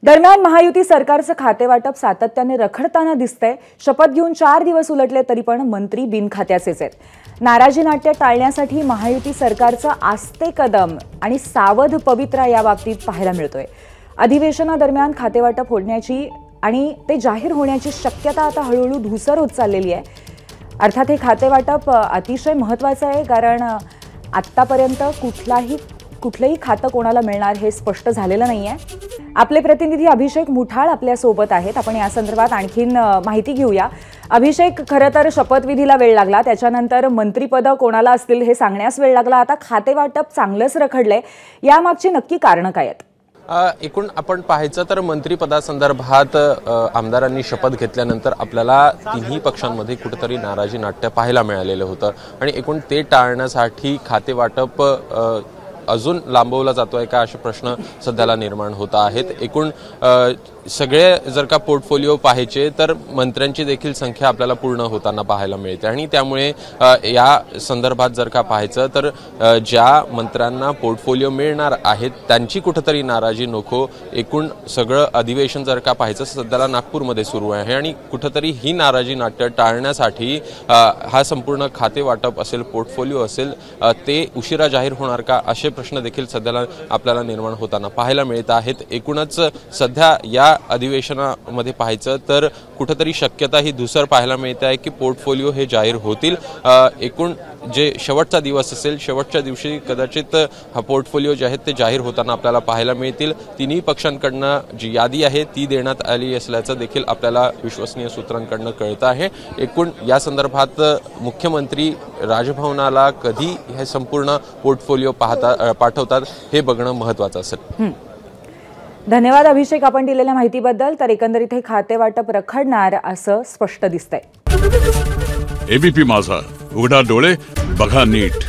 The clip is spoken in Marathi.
दरम्यान महायुती सरकारचं खातेवाटप सातत्याने रखडताना दिसतंय। शपथ घेऊन 4 दिवस उलटले तरी पण मंत्री बिनखात्याचेच आहेत। नाराजी नाट्य टाळण्यासाठी महायुती सरकारचं आस्ते कदम आणि सावध पवित्रा या बाबतीत पाहायला मिळतोय। अधिवेशनादरम्यान खातेवाटप होण्याची आणि ते जाहीर होण्याची शक्यता आता हळूहळू धूसर होत चाललेली आहे। अर्थात हे खातेवाटप अतिशय महत्त्वाचं आहे, कारण आत्तापर्यंत कुठलंही खातं कोणाला मिळणार हे स्पष्ट झालेलं नाहीये। आपले प्रतिनिधी अभिषेक मुठाळ आपल्या सोबत आहेत। आपण या संदर्भात आणखीन माहिती घेऊया। अभिषेक, खरं तर शपथविधीला वेळ लागला, त्याच्यानंतर मंत्रिपद कोणाला असतील हे सांगण्यास वेळ लागला, आता खातेवाटप चांगलंच रखडलंय, यामागची नक्की कारणं काय आहेत? एकूण आपण पाहायचं तर मंत्रिपदासंदर्भात आमदारांनी शपथ घेतल्यानंतर आपल्याला तिन्ही पक्षांमध्ये कुठेतरी नाराजी नाट्य पाहायला मिळालेलं होतं आणि एकूण ते टाळण्यासाठी खातेवाटप अजून लांबवला जातोय का असे प्रश्न सध्याला निर्माण होत आहेत। एकूण सगळे जर का पोर्टफोलिओ पाहायचे तर मंत्र्यांची देखील संख्या आपल्याला पूर्ण होताना पाहायला मिळते आणि त्यामुळे या संदर्भात जर का पाहायचं तर ज्या मंत्र्यांना पोर्टफोलिओ मिळणार आहेत त्यांची कुठेतरी नाराजी नको। एकूण सगळं अधिवेशन जर का पाहायचं सध्याला नागपूरमध्ये सुरू आहे आणि कुठेतरी ही नाराजी नाट्य टाळण्यासाठी हा संपूर्ण खाते वाटप असेल, पोर्टफोलिओ असेल, ते उशिरा जाहीर होणार का असे प्रश्न देखील सध्याला आपल्याला निर्माण होताना पाहायला मिळत आहेत। एकूणच सध्या या अधिवेशनामध्ये पाहायचं तर कुठेतरी शक्यता ही धूसर पाहायला मिळते आहे की पोर्टफोलिओ हे जाहीर होतील। एकूण जे शेवटचा दिवस असेल, शेवटच्या दिवशी कदाचित हा पोर्टफोलिओ जे आहेत ते जाहीर होताना आपल्याला पाहायला मिळतील। तिन्ही पक्षांकडनं जी यादी आहे ती देण्यात आली असल्याचं देखील आपल्याला विश्वसनीय सूत्रांकडनं कळतं आहे। एकूण या संदर्भात मुख्यमंत्री राजभवनाला कधी हे संपूर्ण पोर्टफोलिओ पाठवतात हे बघणं महत्त्वाचं असेल। धन्यवाद अभिषेक, आपण दिलेल्या माहितीबद्दल। तर एकंदरीत हे खातेवाटप रखडणार असं स्पष्ट दिसतंय। एबीपी माझा, उघडा डोळे बघा नीट।